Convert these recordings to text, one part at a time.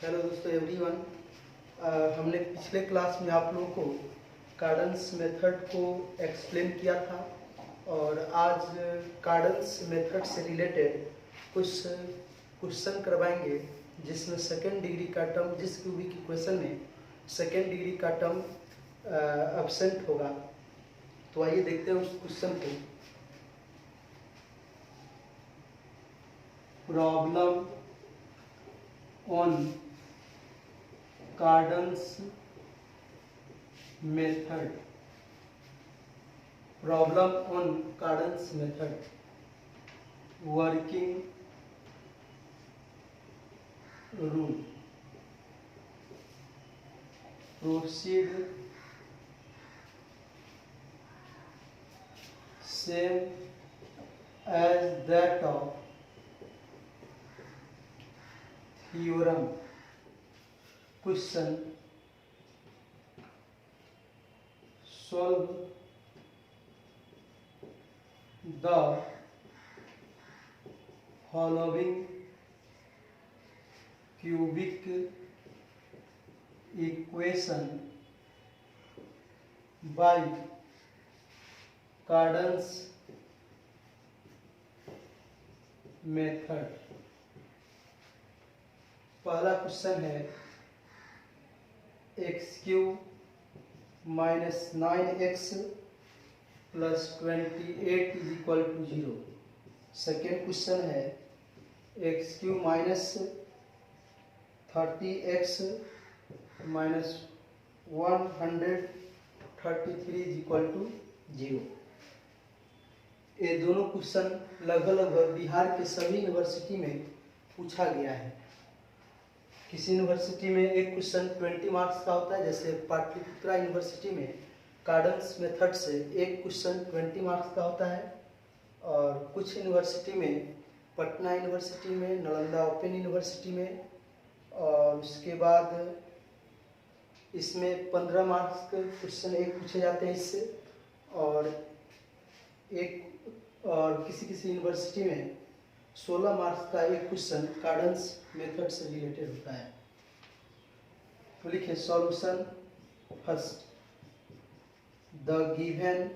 Hello दोस्तों everyone. हमने पिछले क्लास में आप लोगों को कार्डन्स मेथड को एक्सप्लेन किया था और आज कार्डन्स मेथड से रिलेटेड कुछ क्वेश्चन करवाएंगे जिसमें सेकेंड डिग्री का टर्म, जिस क्यूबिक इक्वेशन में सेकेंड डिग्री का टर्म एब्सेंट होगा। तो आइए देखते हैं उस क्वेश्चन को। Problem on Cardan's method. Problem on Cardan's method. Working rule. Proceed same as that of theorem. Question solve the following cubic equation by Cardan's method. पहला क्वेश्चन है x³ minus 9x plus 28 is equal to 0। Second question है x³ minus 30x minus 133 is equal to 0। ये दोनों question लगभग बिहार के सभी university में पूछा गया है। किसी यूनिवर्सिटी में एक क्वेश्चन 20 मार्क्स का होता है, जैसे पाटलिपुत्रा यूनिवर्सिटी में कार्डन्स मेथड से एक क्वेश्चन 20 मार्क्स का होता है, और कुछ यूनिवर्सिटी में, पटना यूनिवर्सिटी में, नालंदा ओपन यूनिवर्सिटी में, और उसके बाद इसमें 15 मार्क्स के क्वेश्चन एक पूछे जाते हैं इससे, और किसी यूनिवर्सिटी में 16 मार्क्स का एक क्वेश्चन कार्डन्स मेथड से रिलेटेड होता है। तो लिखिए solution first. The given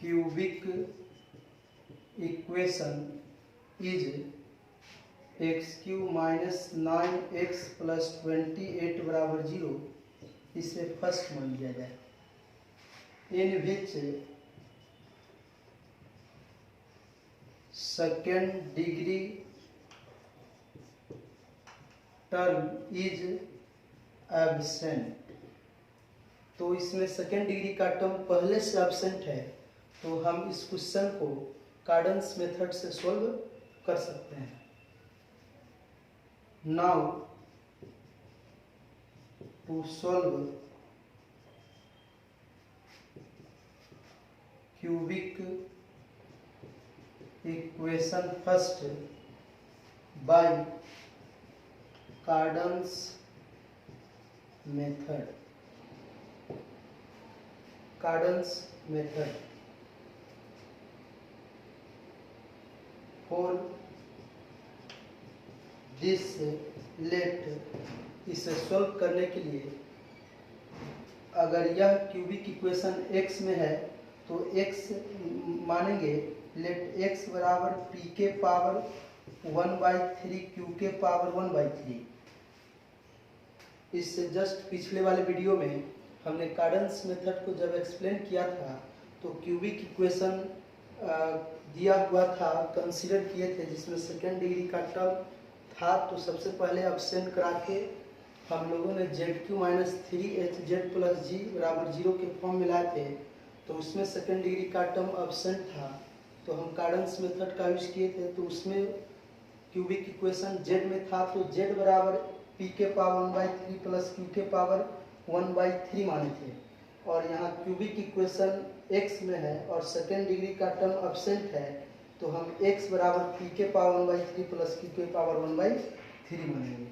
cubic equation is x³ minus 9x plus 28 बराबर 0। इसे फर्स्ट मान लिया जाए। In which second degree term is absent. तो इसमें सेकेंड डिग्री का टर्म पहले से एब्सेंट है, तो हम इस क्वेश्चन को कार्डन्स मेथड से सॉल्व कर सकते हैं। Now to solve cubic equation first by Cardan's method. Cardan's method for this let. इसे सॉल्व करने के लिए अगर यह क्यूबिक इक्वेशन x में है तो x मानेंगे, लेट x बराबर p के पावर 1/3 q के पावर 1/3। इससे जस्ट पिछले वाले वीडियो में हमने कार्डन्स मेथड को जब एक्सप्लेन किया था तो क्यूबिक इक्वेशन दिया हुआ था, कंसीडर किए थे, जिसमें सेकेंड डिग्री का टर्म था। तो सबसे पहले एब्सेंट करा के हम लोगों ने z³ minus 3hz plus g बराबर 0 के फॉर्म में लाए थे। तो उसमें सेकेंड डिग्री का टर्म एब्सेंट था, तो हम कार्डन्स मेथड का यूज किए थे। तो उसमें क्यूबिक इक्वेशन z में था, तो z बराबर p के पावर 1/3 प्लस q के पावर 1/3 माने थे। और यहाँ क्यूबिक इक्वेशन x में है और सेकेंड डिग्री का टर्म एब्सेंट है, तो हम x बराबर p के पावर 1/3 प्लस q के पावर 1/3 मानेंगे।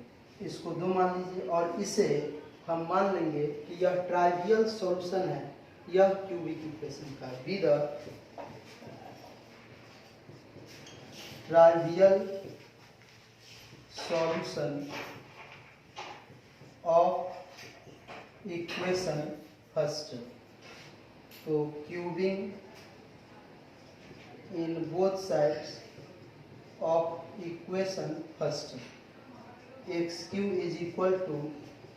इसको 2 मान लीजिए, और इसे हम मान लेंगे कि यह ट्राइवियल सॉल्यूशन है यह क्यूबिक इक्वेशन का। With trivial solution of equation first. तो cubing in both sides of equation first. x cube is equal to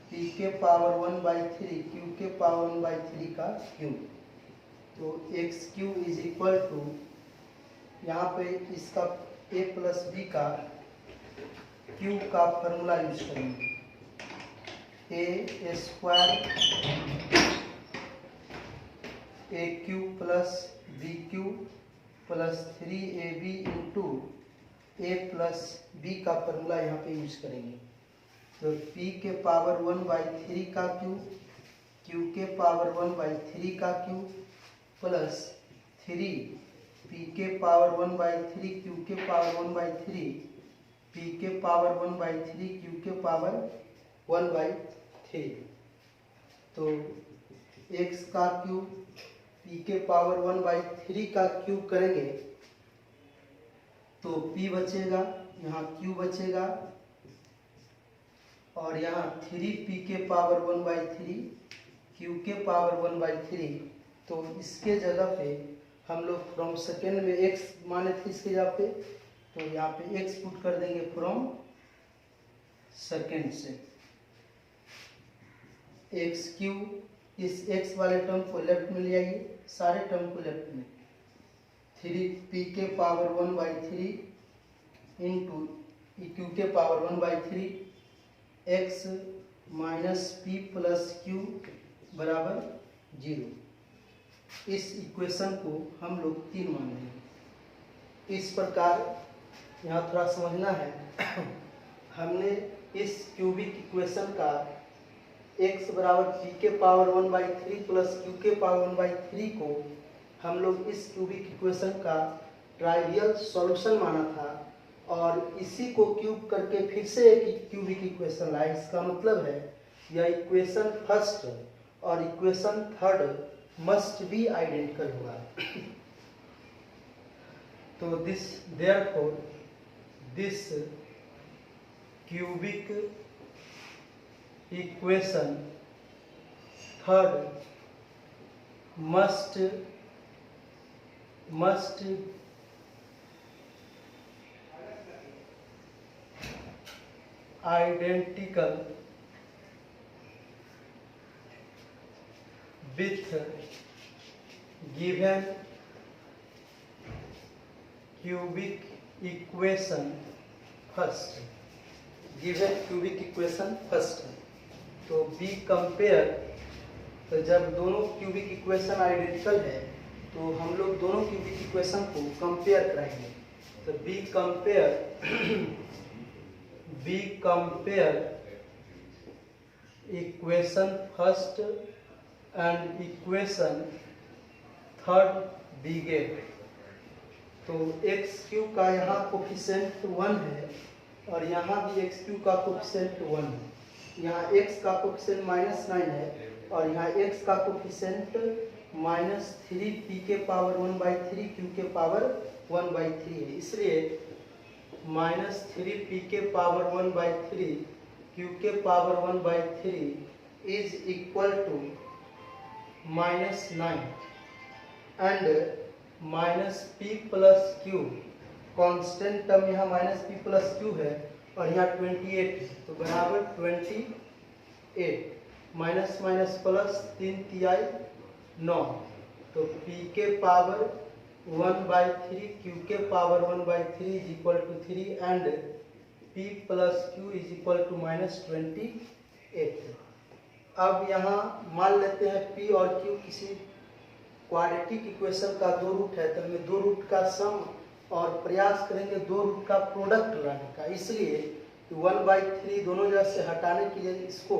p के पावर 1/3 q के पावर 1/3 का क्यूब. तो x cube is equal to यहाँ पे इसका a प्लस बी का cube का फॉर्मूला यूज करेंगे. a square a cube plus b cube plus 3ab into a plus b का फॉर्मूला यहाँ पे यूज करेंगे. तो p के पावर 1/3 का क्यूब q के पावर 1/3 का क्यूब प्लस 3 p के पावर 1/3 q के पावर 1/3 p के पावर 1/3 q के पावर 1/3. तो x का क्यूब p के पावर 1/3 का क्यूब करेंगे तो p बचेगा, यहाँ q बचेगा और यहाँ 3p के पावर 1/3 q के पावर 1/3. तो इसके जगह पे हम लोग फ्रॉम सेकेंड में x माने थे इसके जगह पे, तो यहाँ पे x पुट कर देंगे फ्रॉम सेकेंड से. x क्यूब, इस x वाले टर्म को लेफ्ट में ले आइए, सारे टर्म को लेफ्ट में. 3p के पावर 1/3 इंटू q के power 1/3 x minus p plus q बराबर 0. इस इक्वेशन को हम लोग 3 मान लेंगे. इस प्रकार यहाँ थोड़ा समझना है. हमने इस क्यूबिक इक्वेशन का x बराबर p के पावर 1/3 प्लस q के पावर 1/3 को हम लोग इस क्यूबिक इक्वेशन का ट्राइवियल सॉल्यूशन माना था और इसी को क्यूब करके फिर से एक क्यूबिक इक्वेशन लाए. इसका मतलब है यह इक्वेशन फर्स्ट और equation third must be identical होगा. तो therefore this cubic equation third must identical with given cubic equation first. Given cubic equation first. तो बी कंपेयर, तो जब दोनों क्यूबिक इक्वेशन आइडेंटिकल है तो हम लोग दोनों क्यूबिक इक्वेशन को कंपेयर कराएंगे. तो we compare equation first and equation third we get. तो एक्स क्यू का यहाँ कोफिशिएंट 1 है और यहाँ भी एक्स क्यू का कोफिशिएंट 1 है. यहाँ x का कोफिशिएंट -9 है और यहाँ x का कोफिशिएंट -3p के पावर 1/3 q के पावर 1/3 है. इसलिए -3p के पावर 1/3 q के power 1/3 is equal to -9 and -p plus q. Constant term यहाँ -p प्लस q है और यहाँ 28 है तो बराबर 28. माइनस माइनस प्लस 3 तिहाई 9. तो p के पावर 1/3 q के power 1/3 is equal to 3 and p plus q is equal to -28. अब यहाँ मान लेते हैं p और q किसी क्वाड्रेटिक इक्वेशन का 2 रूट है, तो हमें 2 रूट का सम और प्रयास करेंगे 2 रूट का प्रोडक्ट लाने का. इसलिए 1/3 दोनों जगह से हटाने के लिए इसको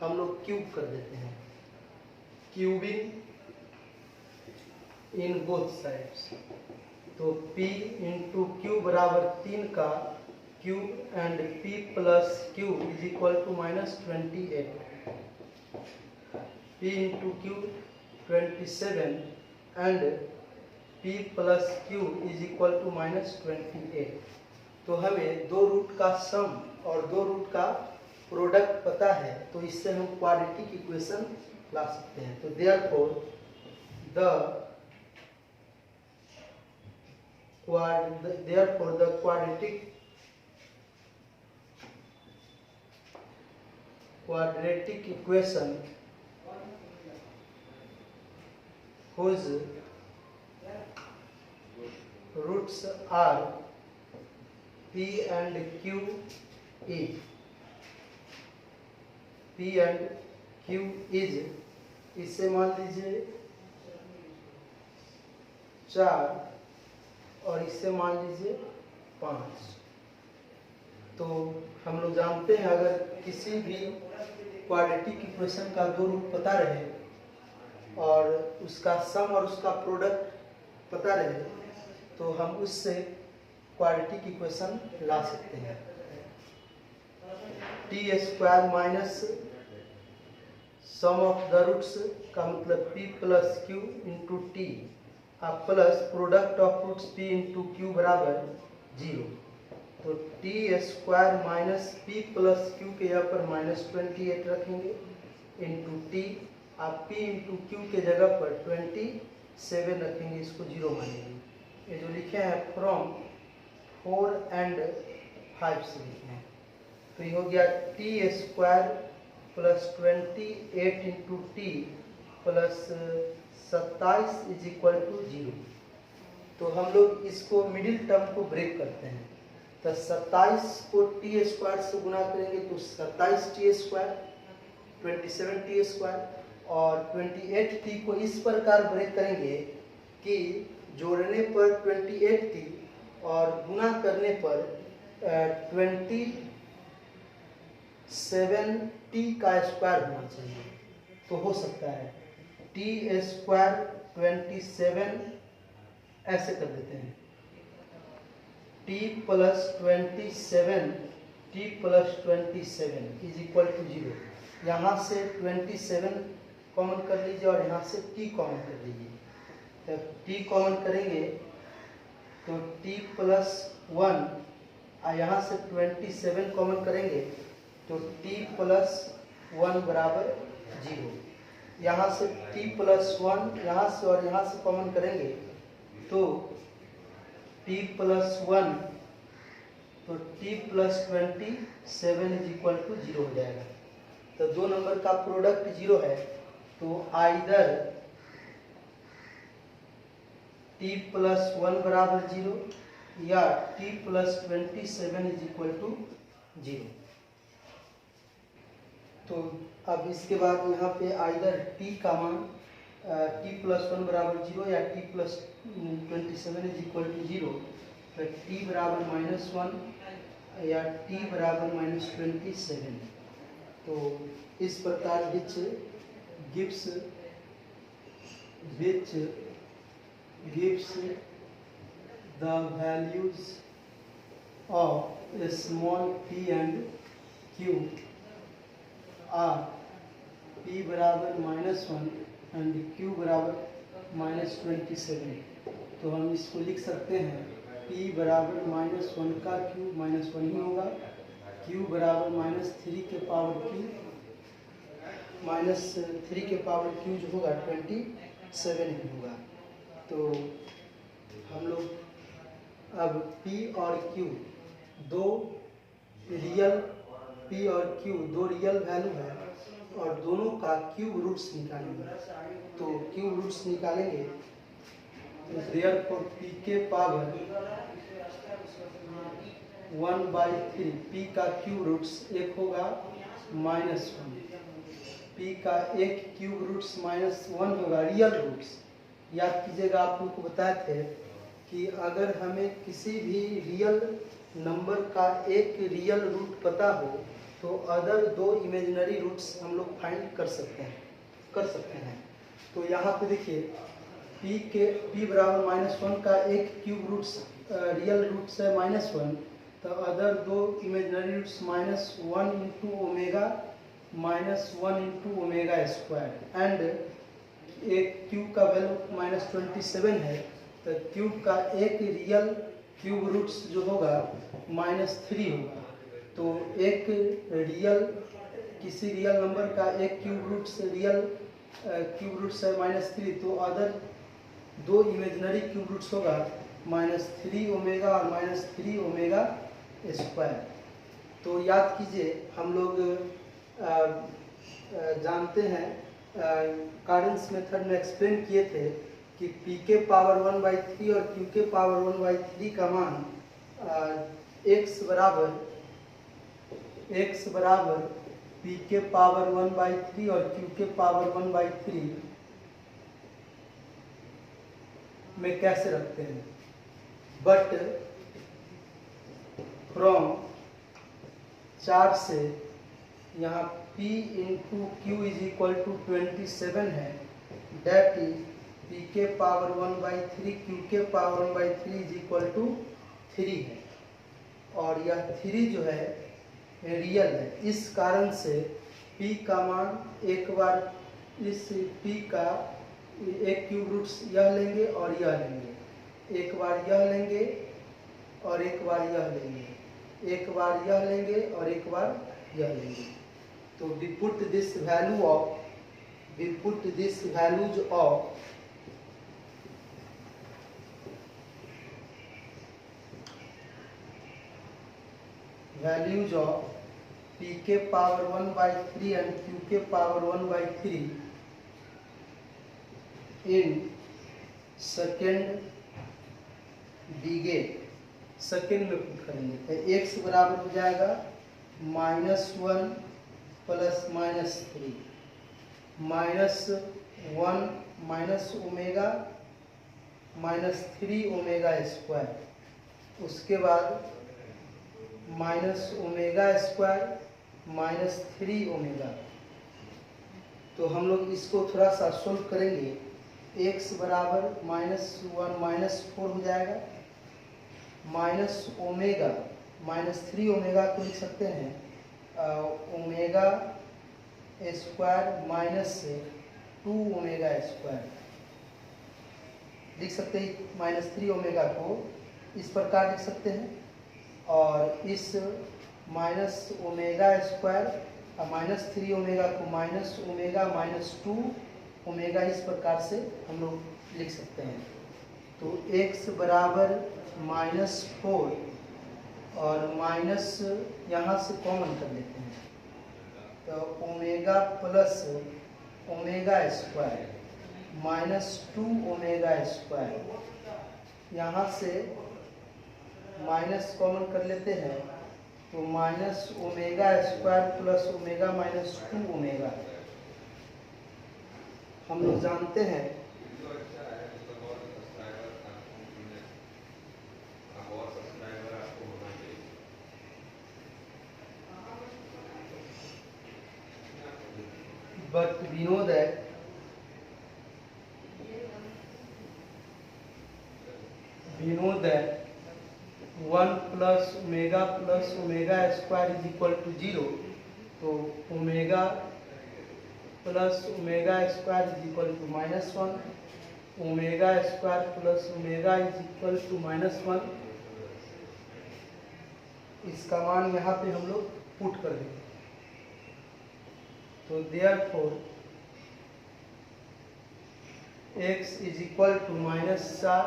हम लोग क्यूब कर देते हैं. Cubing in both sides. तो p इंटू क्यू बराबर 3 का cube and p plus q is equal to -28. p into q 27 and p plus q is equal to -28. तो हमें दो रूट का सम और दो रूट का प्रोडक्ट पता है, तो इससे हम क्वाड्रेटिक इक्वेशन ला सकते हैं। तो therefore the quadratic equation whose roots are p and q is इसे मान लीजिए 4 और इसे मान लीजिए 5। तो हम लोग जानते हैं अगर किसी भी क्वाड्रेटिक इक्वेशन का दो रूट पता रहे और उसका सम और उसका प्रोडक्ट पता रहे तो हम उससे क्वाड्रेटिक इक्वेशन ला सकते हैं। T square minus sum of the roots का मतलब p plus q into t plus product of roots p into q बराबर 0। तो t square minus p plus q के यहाँ पर -28 रखेंगे इंटू टी, आप p इंटू क्यू के जगह पर 27 रखेंगे, इसको 0 मानेंगे। ये जो लिखे हैं फ्रॉम 4 एंड 5 से लिखे हैं। तो ये हो गया t square plus 28 into t plus 27 is equal to 0। तो हम लोग इसको मिडिल टर्म को ब्रेक करते हैं। तो 27 को टी स्क्वायर से गुना करेंगे तो 27 टी स्क्वायर, 27 टी स्क्वायर और 28 टी को इस प्रकार ब्रेक करेंगे कि जोड़ने पर 28 टी और गुना करने पर 27 टी का स्क्वायर होना चाहिए। तो हो सकता है टी स्क्वायर 27 ऐसे कर देते हैं, t plus 27 is equal to 0। यहाँ से 27 कॉमन कर लीजिए और यहाँ से t कॉमन कर लीजिए। जब t कॉमन करेंगे तो t प्लस 1 यहाँ से 27 कॉमन करेंगे तो t प्लस 1 बराबर 0। यहाँ से t प्लस 1 यहाँ से और यहाँ से कॉमन करेंगे तो t प्लस 1 तो t plus 27 is equal to 0 हो जाएगा। तो दो नंबर का प्रोडक्ट 0 है, तो आइदर t प्लस 1 बराबर 0 या t plus 27 is equal to 0। तो अब इसके बाद यहाँ पे आइदर t का मान t प्लस 1 बराबर 0 या t plus 27 is equal to 0, तो t बराबर -1 या t बराबर -27। तो इस प्रकार which gives the values of a small p and q are p बराबर -1 एंड q बराबर -27। तो हम इसको लिख सकते हैं p बराबर -1 का q -1 ही होगा, q बराबर -3 के पावर q -3 के पावर q जो होगा 27 ही होगा। तो हम लोग अब p और q दो रियल वैल्यू है और दोनों का क्यूब रूट्स निकालेंगे। तो क्यूब रूट्स निकालेंगे तो देयरफॉर p के पावर 1/3 p का क्यूब रूट्स एक होगा -1, p का एक क्यूब रूट्स -1 होगा रियल रूट्स। याद कीजिएगा, आप लोग को बताए थे कि अगर हमें किसी भी रियल नंबर का एक रियल रूट पता हो तो अदर दो इमेजिनरी रूट्स हम लोग फाइंड कर सकते हैं। तो यहाँ पे देखिए p बराबर -1 का एक क्यूब रूट्स रियल रूट्स है -1, तो अदर दो imaginary roots -1 into omega square and एक क्यूब का वैल्यू -27 है, तो क्यूब का एक रियल क्यूब रूट्स जो होगा -3 होगा। तो एक रियल किसी रियल नंबर का एक cube roots real cube roots है -3, तो अदर दो इमेजिनरी क्यूब रूट्स होगा -3 ओमेगा और -3 ओमेगा स्क्वायर। तो याद कीजिए हम लोग जानते हैं कार्डन्स मेथड में एक्सप्लेन किए थे कि p के पावर 1/3 और q के पावर 1/3 का मान x बराबर p के पावर 1/3 और q के पावर 1/3 में कैसे रखते हैं। बट फ्रॉम चार्ट से यहाँ p into q is equal to 27 है, डेट इज p के पावर 1/3 q के पावर 1/3 इज इक्वल टू 3 है। और यह 3 जो है रियल है, इस कारण से p का मान एक बार इस p का एक क्यूब रूट्स यह लेंगे और यह लेंगे, एक बार यह लेंगे और एक बार यह लेंगे, एक बार यह लेंगे और एक बार यह लेंगे। तो we put this values of p के पावर 1/3 and q के power 1/3 in second Dige second में पुट करेंगे तो x बराबर हो जाएगा -1 plus -3 -1 minus omega -3 omega square, उसके बाद माइनस ओमेगा स्क्वायर -3 ओमेगा। तो हम लोग इसको थोड़ा सा सोल्व करेंगे। x बराबर -1 -4 हो जाएगा, माइनस ओमेगा -3 ओमेगा को लिख सकते हैं omega square minus 2 omega square लिख सकते हैं। -3 ओमेगा को इस प्रकार लिख सकते हैं और इस माइनस ओमेगा स्क्वायर -3 ओमेगा को माइनस ओमेगा -2 ओमेगा इस प्रकार से हम लोग लिख सकते हैं। तो x बराबर -4 और माइनस यहाँ से कॉमन कर लेते हैं, तो omega plus omega square -2 omega square, यहाँ से माइनस कॉमन कर लेते हैं तो minus omega square plus omega -2 omega. हम लोग जानते हैं but we know that one plus omega square is equal to 0। तो omega plus omega square is equal to -1, omega square plus omega is equal to -1। इसका मान यहाँ पे हम लोग पुट कर देंगे। तो therefore x is equal to -4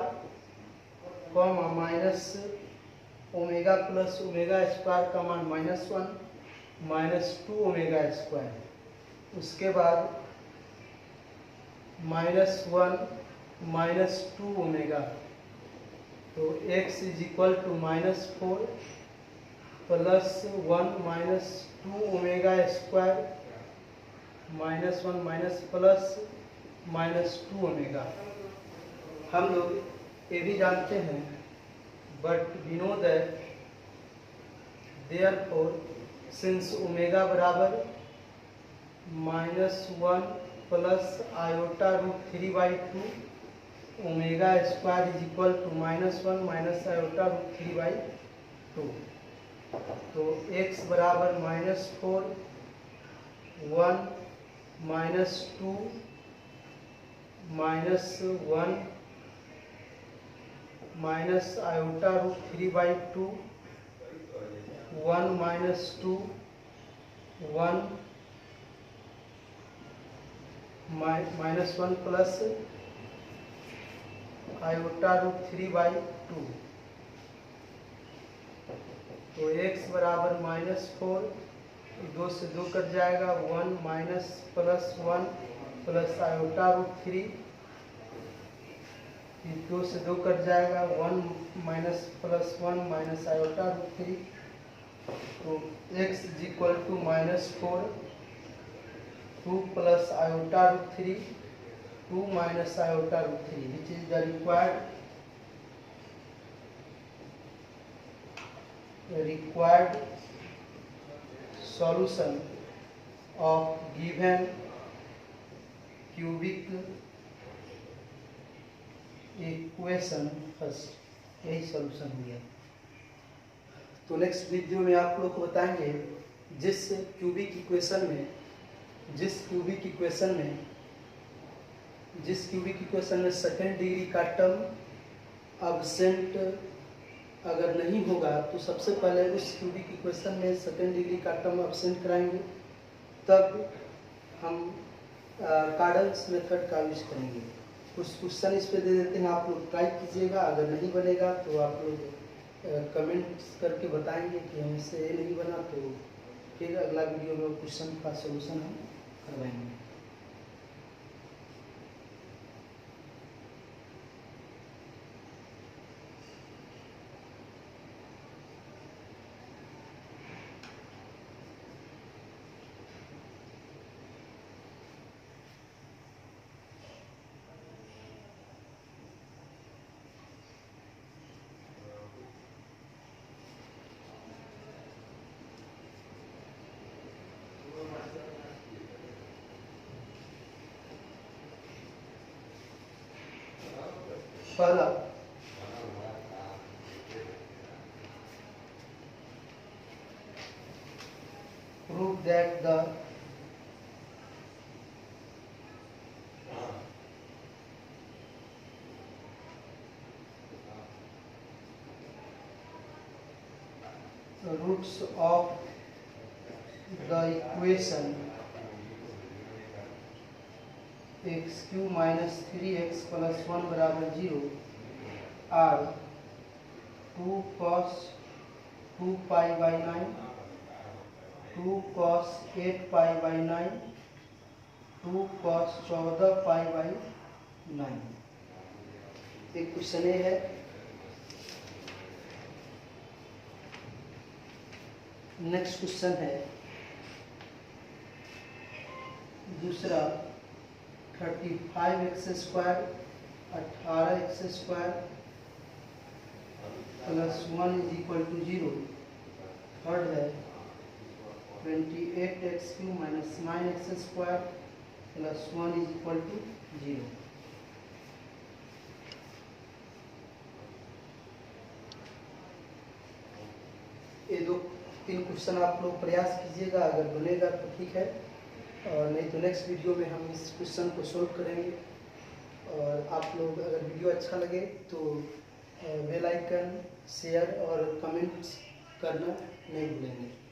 minus omega plus omega square का मान -1 -2 ओमेगा स्क्वायर, उसके बाद -1 -2 ओमेगा। तो x इज इक्वल टू -4 प्लस 1 -2 omega square -1 minus plus -2 omega. हम लोग ये भी जानते हैं but we know that therefore since omega बराबर -1 plus iota √3/2 omega square is equal to -1 minus iota √3/2। तो x बराबर -4 1 -2 -1 minus iota root 3/2, 1 minus 2, 1 minus 1 plus iota root 3/2। तो x बराबर -4, 2 से 2 कट जाएगा, 1 minus plus 1 plus iota root 3, 2 से 2 cut जाएगा, 1 minus plus 1 minus iota root 3। तो x is equal to -4, 2 plus iota root 3, 2 minus iota root 3, which is the required solution of given cubic equation first. यही solution हो गया। तो next video में आप लोग को बताएंगे जिस क्यूबिक इक्वेशन में सेकेंड डिग्री का टर्म एब्सेंट अगर नहीं होगा तो सबसे पहले उस क्यूबिक इक्वेशन में सेकेंड डिग्री का टर्म एब्सेंट कराएंगे, तब हम कार्डल्स मेथड का यूज करेंगे। कुछ क्वेश्चन इस पे दे देते हैं, आप लोग ट्राई कीजिएगा। अगर नहीं बनेगा तो आप लोग कमेंट्स करके बताएंगे कि हमसे ये नहीं बना, तो फिर अगला वीडियो में क्वेश्चन का सलूशन हम करवाएंगे। पहला, prove that the roots of the equation x cube minus 3x plus 1 बराबर 0 are 2 cos 2 pi by 9, 2 cos 8 pi by 9, 2 cos 14 pi by 9। एक क्वेश्चन ये है। नेक्स्ट क्वेश्चन है दूसरा, 35x² 18x² plus 1 is equal to 0। Third है 28x³ minus 9x² plus 1 is equal to 0। ये दो तीन क्वेश्चन आप लोग प्रयास कीजिएगा, अगर बनेगा तो ठीक है, और नहीं तो नेक्स्ट वीडियो में हम इस क्वेश्चन को सोल्व करेंगे। और आप लोग अगर वीडियो अच्छा लगे तो बेल आइकन, शेयर और कमेंट्स करना नहीं भूलेंगे।